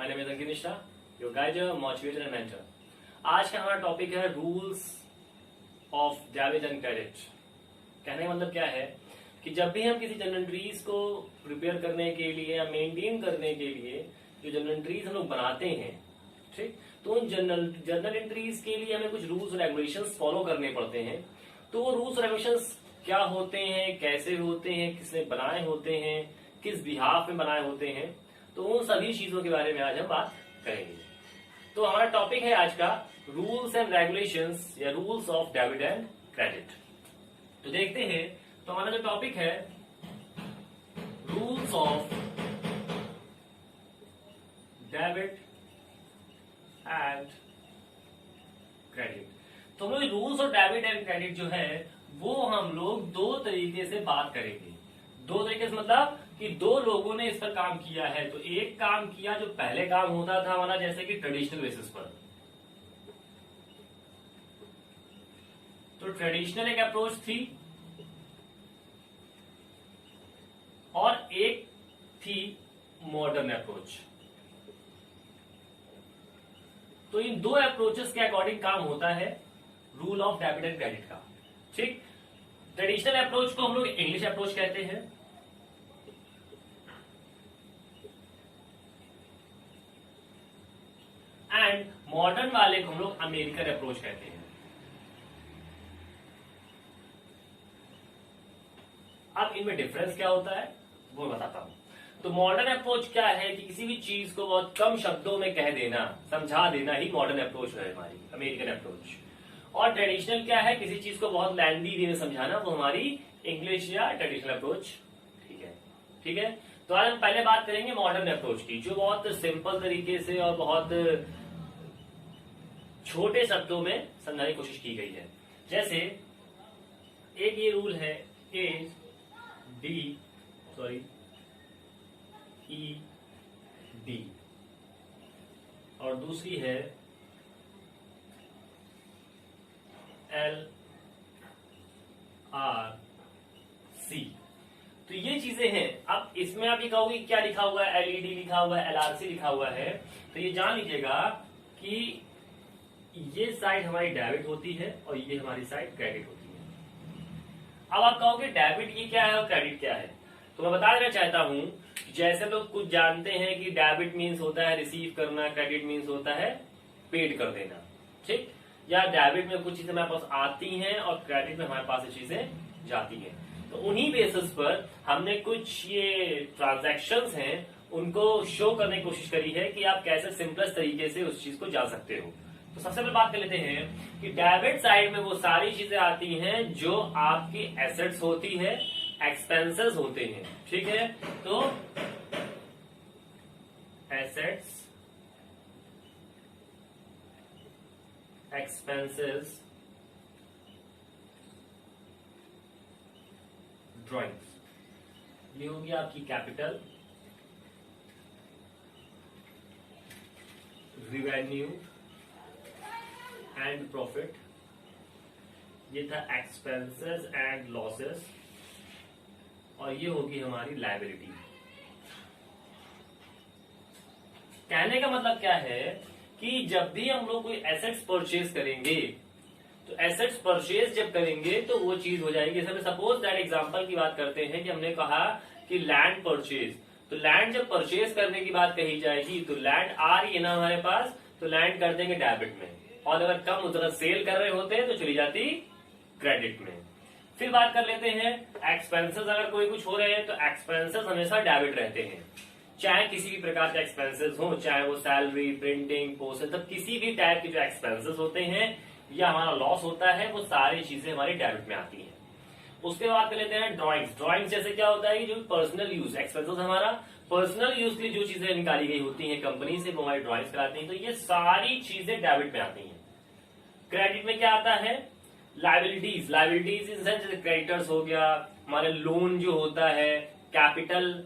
My name is Ankit Mishra, your guide, motivator and mentor. आज का हमारा टॉपिक है rules of debit and credit. कहने का मतलब क्या है कि जब भी हम किसी जर्नल एंट्रीज को प्रिपेयर करने के लिए या मेंटेन करने के लिए जो जर्नल एंट्रीज हम लोग बनाते हैं, ठीक, तो उन जर्नल एंट्रीज के लिए हमें कुछ रूल्स और रेगुलेशंस फॉलो करने पड़ते हैं। तो वो रूल्स और रेगुलेशंस क्या होते हैं, कैसे होते हैं, किसने बनाए होते हैं, किस बिहाफ में बनाए होते हैं, तो उन सभी चीजों के बारे में आज हम बात करेंगे। तो हमारा टॉपिक है आज का रूल्स एंड रेगुलेशंस या rules of debit and credit. तो देखते हैं, तो हमारा जो टॉपिक है rules of debit and credit. तो हम लोग rules of debit and credit जो है वो हम लोग दो तरीके से बात करेंगे। दो तरीके से मतलब कि दो लोगों ने इस पर काम किया है। तो एक काम किया जो पहले काम होता था हमारा जैसे कि ट्रेडिशनल बेसिस पर, तो ट्रेडिशनल एक अप्रोच थी और एक थी मॉडर्न अप्रोच। तो इन दो अप्रोचेस के अकॉर्डिंग काम होता है rule of debit and credit का। ठीक, ट्रेडिशनल अप्रोच को हम लोग इंग्लिश अप्रोच कहते हैं एंड मॉडर्न वाले को हम लोग अमेरिकन अप्रोच कहते हैं। अब इनमें डिफरेंस क्या होता है वो बताता हूं। तो मॉडर्न अप्रोच क्या है कि किसी भी चीज को बहुत कम शब्दों में कह देना, समझा देना ही मॉडर्न अप्रोच है हमारी अमेरिकन अप्रोच। और ट्रेडिशनल क्या है, किसी चीज को बहुत लैंडी वे में समझाना, वो हमारी इंग्लिश या ट्रेडिशनल अप्रोच। ठीक है, ठीक है। तो आज हम पहले बात करेंगे मॉडर्न अप्रोच की, जो बहुत सिंपल तरीके से और बहुत छोटे शब्दों में समझाने की कोशिश की गई है। जैसे एक ये रूल है ई डी और दूसरी है एल आर सी। तो ये चीजें हैं। अब इसमें आप ये कहोगे क्या लिखा हुआ है, एलईडी लिखा हुआ है, एलआरसी लिखा हुआ है, तो ये जान लीजिएगा कि ये साइड हमारी डेबिट होती है और ये हमारी साइड क्रेडिट होती है। अब आप कहोगे डेबिट ये क्या है और क्रेडिट क्या है, तो मैं बता देना चाहता हूं, जैसे लोग कुछ जानते हैं कि डेबिट मीन्स होता है रिसीव करना, क्रेडिट मीन्स होता है पेड कर देना। ठीक, या डेबिट में कुछ चीजें हमारे पास आती हैं और क्रेडिट में हमारे पास ये चीजें जाती हैं। तो उन्हीं बेसिस पर हमने कुछ ये ट्रांजैक्शंस हैं उनको शो करने की कोशिश करी है कि आप कैसे सिंपलेस्ट तरीके से उस चीज को जान सकते हो। तो सबसे पहले बात कर लेते हैं कि डेबिट साइड में वो सारी चीजें आती हैं जो आपकी एसेट्स होती है, एक्सपेंसेस होते हैं। ठीक है, तो एसेट्स, एक्सपेंसेस, ड्रॉइंग्स, ये होगी आपकी कैपिटल, रिवेन्यू एंड प्रॉफिट, ये था एक्सपेंसेस एंड लॉसेस, और ये होगी हमारी लायबिलिटी। कहने का मतलब क्या है कि जब भी हम लोग कोई एसेट्स परचेज करेंगे, तो एसेट्स परचेज जब करेंगे तो वो चीज हो जाएगी। सपोज दैट एग्जांपल की बात करते हैं कि हमने कहा कि लैंड परचेज, तो लैंड जब परचेज करने की बात कही जाएगी तो लैंड आ रही है ना हमारे पास, तो लैंड कर देंगे डेबिट में, और अगर कम उतना सेल कर रहे होते हैं तो चली जाती क्रेडिट में। फिर बात कर लेते हैं एक्सपेंसेस, अगर कोई कुछ हो रहे हैं तो एक्सपेंसेस हमेशा डेबिट रहते हैं, चाहे किसी भी प्रकार के एक्सपेंसेस हो, चाहे वो सैलरी, प्रिंटिंग, पोस्ट, तब किसी भी टाइप के जो एक्सपेंसेस होते हैं या हमारा लॉस होता है वो सारी चीजें हमारी डेबिट में आती हैं। उसके बाद कर लेते हैं ड्रॉइंग्स। ड्रॉइंग्स जैसे क्या होता है कि जो पर्सनल यूज एक्सपेंसेस हमारा पर्सनल यूज के लिए जो चीजें निकाली गई होती हैं कंपनी से, वो हमारी ड्रॉइंग्स कराती हैं, तो ये सारी चीजें डेबिट में आती हैं। क्रेडिट में क्या आता है, लायबिलिटीज, लायबिलिटीज इन सेंस जैसे क्रेडिटर्स हो गया, हमारे लोन जो होता है, कैपिटल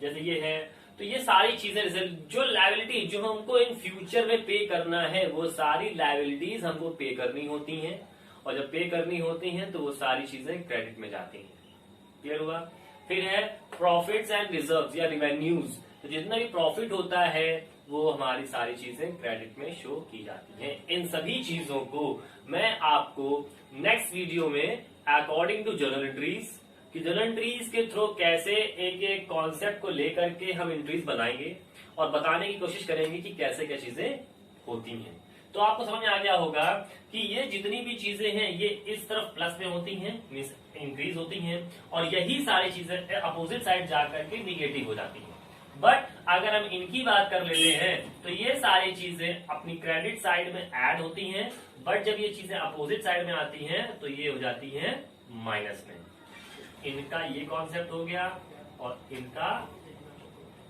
जैसे ये है, तो ये सारी चीजें जो लायबिलिटी जो हमको इन फ्यूचर में पे करना है वो सारी लायबिलिटीज हमको पे करनी होती हैं, और जब पे करनी होती हैं तो वो सारी चीजें क्रेडिट में जाती हैं। क्लियर हुआ। फिर है प्रॉफिट्स एंड रिजर्व्स या रिवेन्यूज, तो जितना भी प्रॉफिट होता है वो हमारी सारी चीजें क्रेडिट में शो की जाती हैं। इन सभी चीजों को मैं आपको नेक्स्ट वीडियो में अकॉर्डिंग टू जर्नल एंट्रीज कि जर्नल एंट्रीज के थ्रू कैसे एक एक कॉन्सेप्ट को लेकर के हम एंट्रीज बनाएंगे और बताने की कोशिश करेंगे कि कैसे क्या चीजें होती हैं। तो आपको समझ में आ गया होगा कि ये जितनी भी चीजें हैं ये इस तरफ प्लस में होती हैं, मींस इंक्रीज होती हैं, और यही सारी चीजें अपोजिट साइड जाकर के निगेटिव हो जाती हैं। बट अगर हम इनकी बात कर लेते हैं तो ये सारी चीजें अपनी क्रेडिट साइड में ऐड होती हैं, बट जब ये चीजें अपोजिट साइड में आती हैं तो ये हो जाती हैं माइनस में। इनका ये कॉन्सेप्ट हो गया और इनका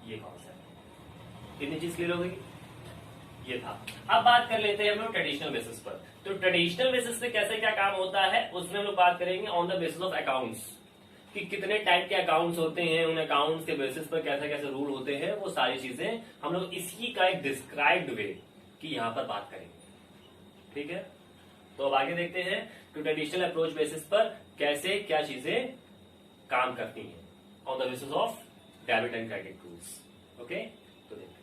ये कॉन्सेप्ट, कितनी चीज क्लियर हो गई? ये था। अब बात कर लेते हैं हम लोग ट्रेडिशनल बेसिस पर। तो ट्रेडिशनल बेसिस पे कैसे क्या काम होता है उसमें हम लोग बात करेंगे on the basis of accounts, कि कितने टाइप के अकाउंट्स होते हैं, उन अकाउंट्स के बेसिस पर कैसे कैसे रूल होते हैं, वो सारी चीजें हम लोग इसी का एक डिस्क्राइब्ड वे कि यहां पर बात करेंगे। ठीक है, तो अब आगे देखते हैं कि ट्रेडिशनल अप्रोच बेसिस पर कैसे क्या चीजें काम करती हैं on the basis of debit and credit rules. Okay, तो देखते हैं।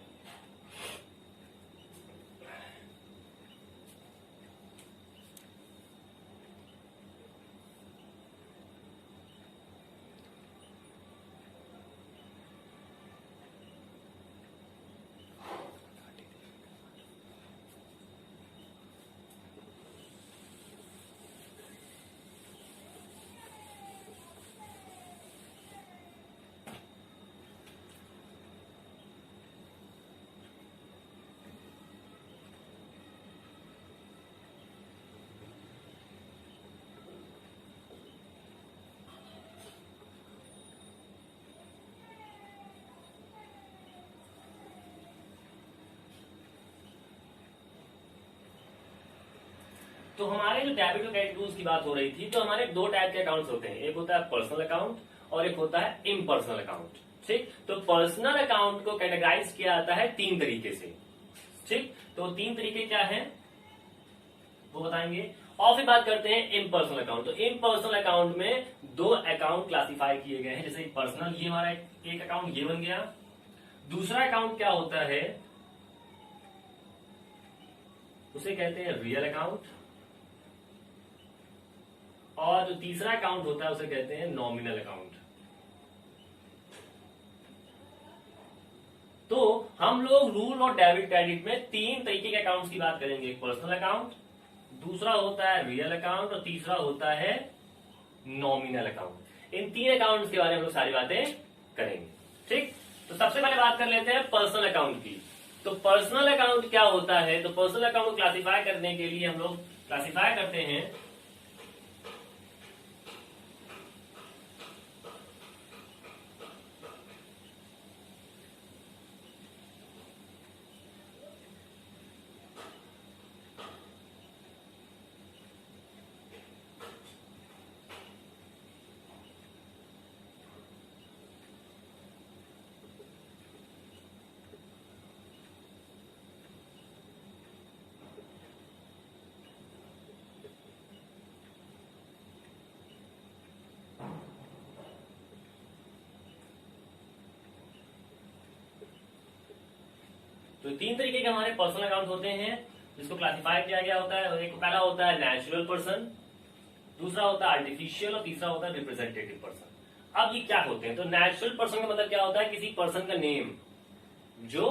तो हमारे जो डेबिट और क्रेडिट रूल्स की बात हो रही थी, तो हमारे दो टाइप के अकाउंट्स होते हैं, एक होता है पर्सनल अकाउंट और एक होता है इम्पर्सनल अकाउंट। ठीक, तो पर्सनल अकाउंट को कैटेगराइज किया जाता है तीन तरीके से। ठीक, तो तीन तरीके क्या हैं वो बताएंगे, और फिर बात करते हैं इम्पर्सनल अकाउंट। तो इम्पर्सनल अकाउंट में दो अकाउंट क्लासिफाई किए गए हैं, जैसे पर्सनल, ये हमारा एक अकाउंट ये बन गया। दूसरा अकाउंट क्या होता है उसे कहते हैं रियल अकाउंट, और जो तीसरा अकाउंट होता है उसे कहते हैं नॉमिनल अकाउंट। तो हम लोग रूल और डेबिट क्रेडिट में तीन तरीके के अकाउंट्स की बात करेंगे, एक पर्सनल अकाउंट, दूसरा होता है रियल अकाउंट और तीसरा होता है नॉमिनल अकाउंट। इन तीन अकाउंट्स के बारे में हम लोग सारी बातें करेंगे। ठीक, तो सबसे पहले बात कर लेते हैं पर्सनल अकाउंट की। तो पर्सनल अकाउंट क्या होता है? तो पर्सनल अकाउंट को क्लासिफाई करने के लिए हम लोग क्लासिफाई करते हैं तो तीन तरीके के हमारे पर्सनल अकाउंट होते हैं जिसको क्लासिफाई किया गया होता है। एक पहला होता है नेचुरल पर्सन, दूसरा होता है आर्टिफिशियल और तीसरा होता है रिप्रेजेंटेटिव पर्सन। अब ये क्या होते हैं? तो नेचुरल पर्सन का मतलब क्या होता है? किसी पर्सन का नेम जो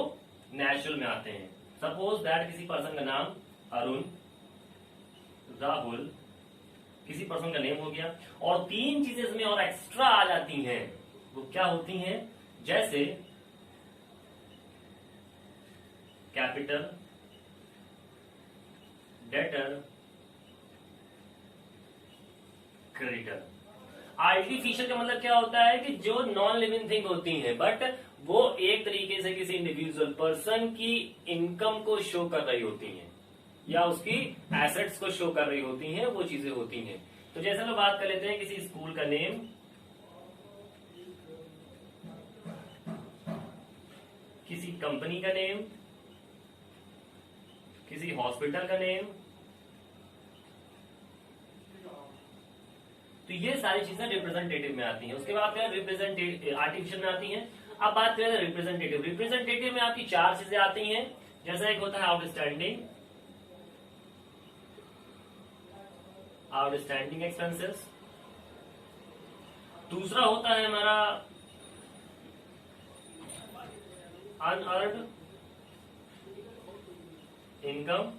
नेचुरल में आते हैं। सपोज दैट किसी पर्सन का नाम अरुण, राहुल, किसी पर्सन का नेम हो गया, और तीन चीजें इसमें और एक्स्ट्रा आ जाती हैं। वो क्या होती हैं? जैसे कैपिटल, डेटर, क्रेडिटर। आर्टिफिशियल का मतलब क्या होता है कि जो नॉन लिविंग थिंग होती हैं बट वो एक तरीके से किसी इंडिविजुअल पर्सन की इनकम को शो कर रही होती हैं या उसकी एसेट्स को शो कर रही होती हैं, वो चीजें होती हैं। तो जैसे हम बात कर लेते हैं किसी स्कूल का नेम, किसी कंपनी का नेम, किसी हॉस्पिटल का नेम, तो ये सारी चीजें रिप्रेजेंटेटिव में आती हैं। उसके बाद क्या रिप्रेजेंटेटिव आर्टिफिशियल में आती हैं। अब बात करें रिप्रेजेंटेटिव। रिप्रेजेंटेटिव में आपकी चार चीजें आती हैं, जैसा एक होता है आउटस्टैंडिंग एक्सपेंसेस, दूसरा होता है हमारा अनअर्न्ड इनकम,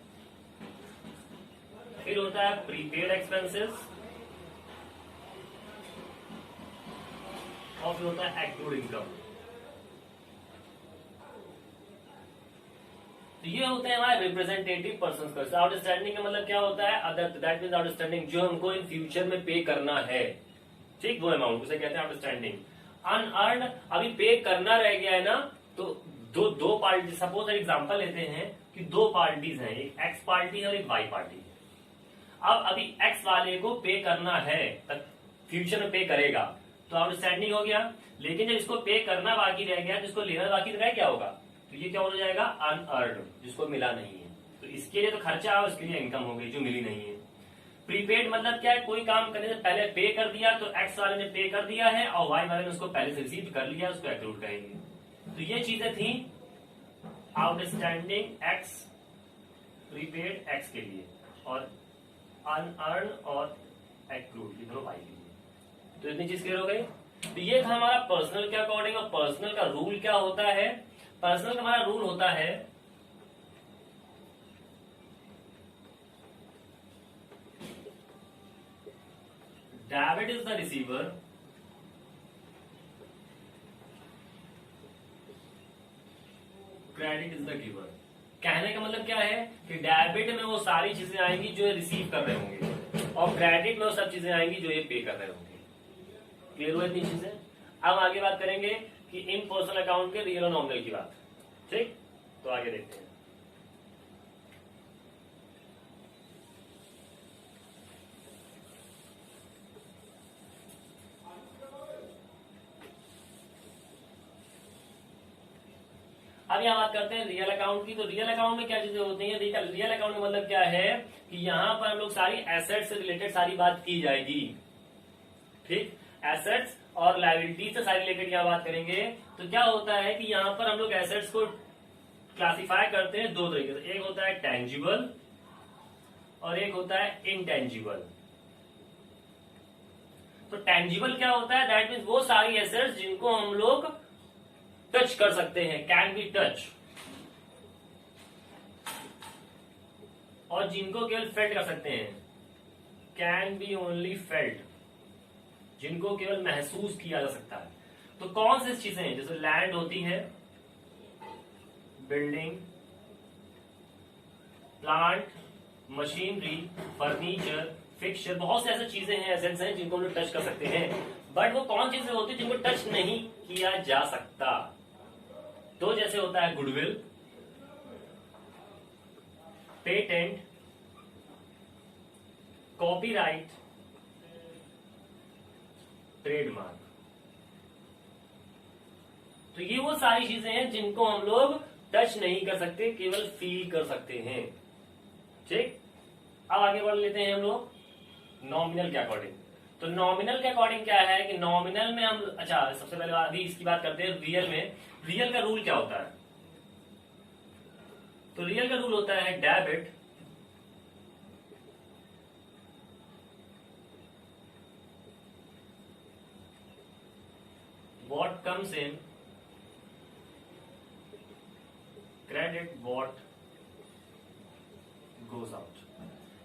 फिर होता है प्रीपेड एक्सपेंसेस, और फिर होता है एक्रूड इनकम। तो ये होते हैं हमारे रिप्रेजेंटेटिव पर्सन का। आउटस्टैंडिंग का मतलब क्या होता है, अदर, दैट मींस आउटस्टैंडिंग जो हमको इन फ्यूचर में पे करना है, ठीक, वो अमाउंट उसे कहते हैं आउटस्टैंडिंग। अनअर्न्ड अभी पे करना रह गया है ना, तो दो पार्टी, सपोज एग्जांपल लेते हैं कि दो पार्टीज हैं, एक एक्स पार्टी है और एक वाई पार्टी है। अब अभी एक्स वाले को पे करना है, फ्यूचर में पे करेगा, तो आउटस्टैंडिंग हो गया। लेकिन जब इसको पे करना बाकी रह गया, जिसको लेना बाकी रह क्या होगा, तो ये क्या हो जाएगा, अनअर्न्ड, जिसको मिला नहीं है। तो इसके लिए तो खर्चा है, उसके लिए इनकम हो गई जो मिली नहीं है। प्रीपेड मतलब क्या है, कोई काम करने से पहले पे कर दिया, तो एक्स वाले ने पे कर दिया है और वाई वाले ने उसको पहले से रिसीव कर लिया, उसको एक्रूड कहेंगे। तो ये चीजें थी आउटस्टैंडिंग एक्स, प्रीपेड एक्स के लिए, और अनअर्न और एक्रूड ये दोनों वाई के लिए। तो इतनी चीज क्लियर हो गई। तो ये था हमारा पर्सनल के अकॉर्डिंग। और पर्सनल का रूल क्या होता है, पर्सनल का हमारा रूल होता है debit is the receiver, credit is the giver. कहने का मतलब क्या है कि डेबिट में वो सारी चीजें आएंगी जो ये रिसीव कर रहे होंगे, और क्रेडिट में वो सब चीजें आएंगी जो ये पे कर रहे होंगे। क्लियर हुआ इतनी चीजें। अब आगे बात करेंगे कि इन पर्सनल अकाउंट के रियल और नॉमिनल की बात, ठीक। तो आगे देखते हैं। अब यहाँ बात करते हैं रियल अकाउंट की। तो रियल अकाउंट में क्या चीजें होती हैं, रियल अकाउंट में मतलब क्या है कि यहाँ पर हम लोग सारी एसेट्स से रिलेटेड सारी बात की जाएगी, ठीक। एसेट्स और लायबिलिटी से सारी रिलेटेड यहाँ बात करेंगे। तो क्या होता है कि यहाँ पर हम लोग एसेट्स को क्लासिफाई करते हैं दो तरीके से, एक होता है टेंजिबल और एक होता है इनटेंजिबल। तो टेंजिबल क्या होता है, दैट मीन्स वो सारी एसेट्स जिनको हम लोग टच कर सकते हैं, कैन बी टच, और जिनको केवल फेल्ट कर सकते हैं, कैन बी ओनली फेल्ट, जिनको केवल महसूस किया जा सकता है। तो कौन सी चीजें हैं, जैसे लैंड होती है, building, plant, machinery, furniture, fixture, बहुत से ऐसी चीजें हैं, एसेट्स हैं जिनको हम लोग टच कर सकते हैं। बट वो कौन चीजें होती है जिनको टच नहीं किया जा सकता, तो जैसे होता है गुडविल, पेटेंट, कॉपीराइट, ट्रेडमार्क। तो ये वो सारी चीजें हैं जिनको हम लोग टच नहीं कर सकते, केवल फील कर सकते हैं, ठीक। अब आगे बढ़ लेते हैं हम लोग नॉमिनल के अकॉर्डिंग। तो नॉमिनल के अकॉर्डिंग क्या है कि नॉमिनल में हम, अच्छा सबसे पहले अभी इसकी बात करते हैं रियल में। रियल का रूल क्या होता है, तो रियल का रूल होता है debit what comes in, credit what goes out।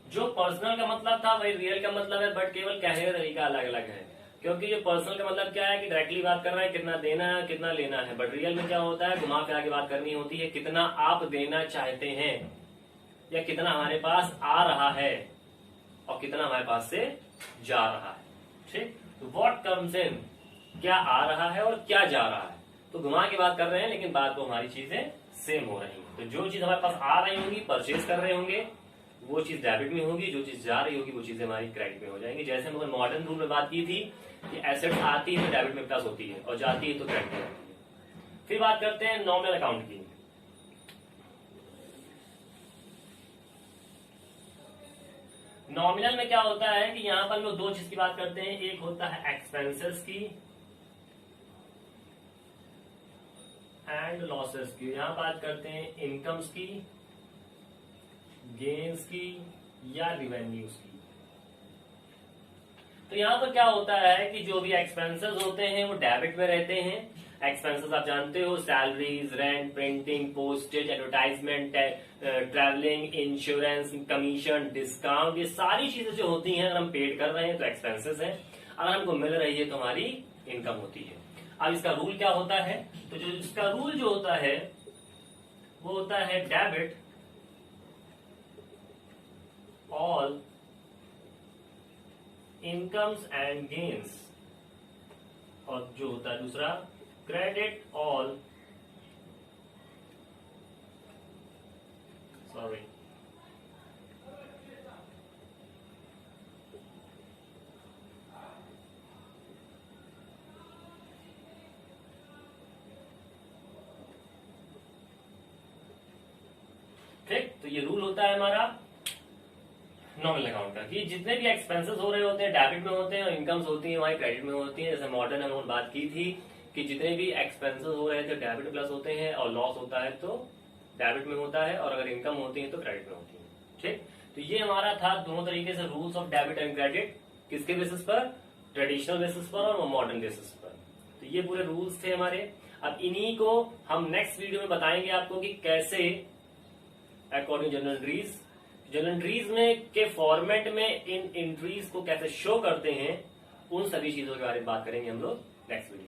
जो पर्सनल का मतलब था वही रियल का मतलब है, बट केवल कहने का तरीका अलग अलग है। क्योंकि जो पर्सनल का मतलब क्या है कि डायरेक्टली बात कर रहा है कितना देना है कितना लेना है, बट रियल में क्या होता है घुमा फिरा के बात करनी होती है, कितना आप देना चाहते हैं या कितना हमारे पास आ रहा है और कितना हमारे पास से जा रहा है, ठीक। तो व्हाट कम्स इन, क्या आ रहा है और क्या जा रहा है, तो घुमा के बात कर रहे हैं, लेकिन बात तो हमारी चीजें सेम हो रही हैं। तो जो चीज हमारे पास आ रही होंगी, परचेज कर रहे होंगे, वो चीज डेबिट में होगी, जो चीज जा रही होगी वो चीजें हमारी क्रेडिट में हो जाएंगी। जैसे हम मॉडर्न रूल में बात की थी कि एसेट आती है तो डेबिट में प्लस होती है और जाती है तो क्रेडिट में होती है। फिर बात करते हैं नॉमिनल अकाउंट की। नॉमिनल में क्या होता है कि यहां पर हम लोग दो चीज की बात करते हैं, एक होता है एक्सपेंसेस की एंड लॉसेस की। यहां बात करते हैं इनकम्स की, गेन्स की या रिवेन्यूज की। तो यहां पर क्या होता है कि जो भी एक्सपेंसेस होते हैं वो डेबिट में रहते हैं। एक्सपेंसेस आप जानते हो, salaries, rent, printing, postage, advertisement, travelling, insurance, commission, discount, ये सारी चीजें जो होती हैं अगर हम पेड कर रहे हैं तो एक्सपेंसेस हैं, अगर हमको मिल रही है तो हमारी इनकम होती है। अब इसका रूल क्या होता है, तो जो इसका रूल जो होता है वो होता है debit all incomes and gains, और जो होता है दूसरा क्रेडिट ऑल, सॉरी, ठीक। तो ये रूल होता है हमारा नॉमिनल अकाउंट का कि जितने भी एक्सपेंसेस हो रहे होते हैं डेबिट में होते हैं और इनकम्स होती है हमारी क्रेडिट में होती है। जैसे मॉडर्न अमाउंट बात की थी कि जितने भी एक्सपेंसेस हो रहे थे डेबिट प्लस होते हैं, और लॉस होता है तो डेबिट में होता है, और अगर इनकम होती है तो क्रेडिट में होती है। ठीक, तो ये हमारा था दोनों तरीके से rules of debit and credit. किसके बेसिस पर? ट्रेडिशनल बेसिस पर और मॉडर्न बेसिस पर। तो ये पूरे रूल्स थे हमारे। अब इन्हीं को हम नेक्स्ट वीडियो में बताएंगे आपको कि कैसे अकॉर्डिंग जनरल एंट्रीज में के फॉर्मेट में इन एंट्रीज को कैसे शो करते हैं, उन सभी चीजों के बारे में बात करेंगे हम लोग नेक्स्ट वीडियो।